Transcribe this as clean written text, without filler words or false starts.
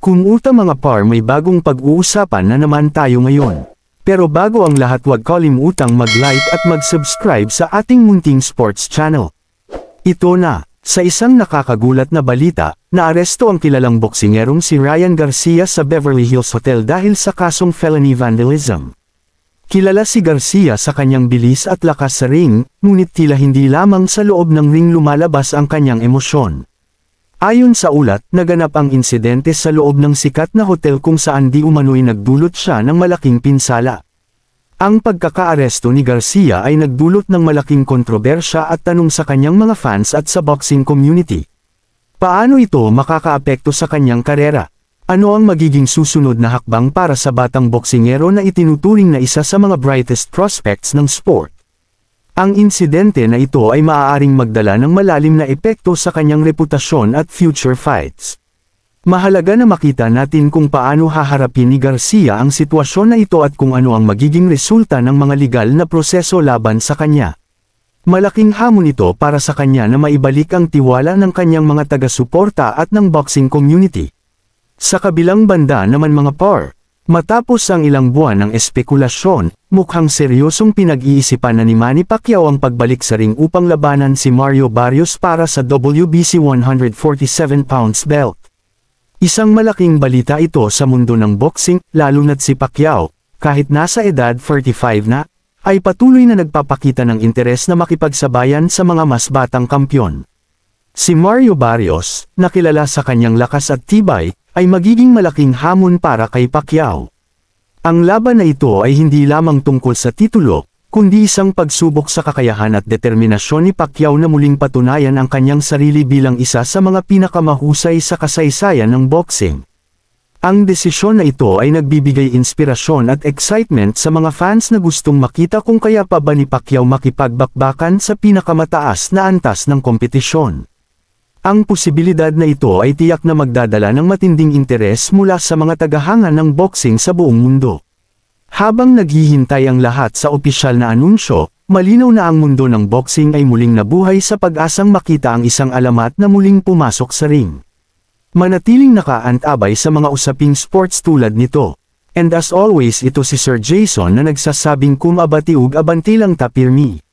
Kumusta mga par, may bagong pag-uusapan na naman tayo ngayon. Pero bago ang lahat, huwag kalimutang mag-like at mag-subscribe sa ating munting sports channel. Ito na, sa isang nakakagulat na balita, naaresto ang kilalang boksingerong si Ryan Garcia sa Beverly Hills Hotel dahil sa kasong felony vandalism. Kilala si Garcia sa kanyang bilis at lakas sa ring, ngunit tila hindi lamang sa loob ng ring lumalabas ang kanyang emosyon. Ayon sa ulat, naganap ang insidente sa loob ng sikat na hotel kung saan di umano'y nagdulot siya ng malaking pinsala. Ang pagkakaaresto ni Garcia ay nagdulot ng malaking kontrobersya at tanong sa kanyang mga fans at sa boxing community. Paano ito makakaapekto sa kanyang karera? Ano ang magiging susunod na hakbang para sa batang boksingero na itinuturing na isa sa mga brightest prospects ng sport? Ang insidente na ito ay maaaring magdala ng malalim na epekto sa kanyang reputasyon at future fights. Mahalaga na makita natin kung paano haharapin ni Garcia ang sitwasyon na ito at kung ano ang magiging resulta ng mga legal na proseso laban sa kanya. Malaking hamon ito para sa kanya na maibalik ang tiwala ng kanyang mga taga-suporta at ng boxing community. Sa kabilang banda naman mga par, matapos ang ilang buwan ng espekulasyon, mukhang seryosong pinag-iisipan na ni Manny Pacquiao ang pagbalik sa ring upang labanan si Mario Barrios para sa WBC 147 pounds belt. Isang malaking balita ito sa mundo ng boxing, lalo na't si Pacquiao, kahit nasa edad 45 na, ay patuloy na nagpapakita ng interes na makipagsabayan sa mga mas batang kampyon. Si Mario Barrios, na kilala sa kanyang lakas at tibay, ay magiging malaking hamon para kay Pacquiao. Ang laban na ito ay hindi lamang tungkol sa titulo, kundi isang pagsubok sa kakayahan at determinasyon ni Pacquiao na muling patunayan ang kanyang sarili bilang isa sa mga pinakamahusay sa kasaysayan ng boxing. Ang desisyon na ito ay nagbibigay inspirasyon at excitement sa mga fans na gustong makita kung kaya pa ba ni Pacquiao makipagbakbakan sa pinakamataas na antas ng kompetisyon. Ang posibilidad na ito ay tiyak na magdadala ng matinding interes mula sa mga tagahanga ng boxing sa buong mundo. Habang naghihintay ang lahat sa opisyal na anunsyo, malinaw na ang mundo ng boxing ay muling nabuhay sa pag-asang makita ang isang alamat na muling pumasok sa ring. Manatiling nakaantabay sa mga usaping sports tulad nito. And as always, ito si Sir Jason na nagsasabing kumabatiug abantilang tapirmi.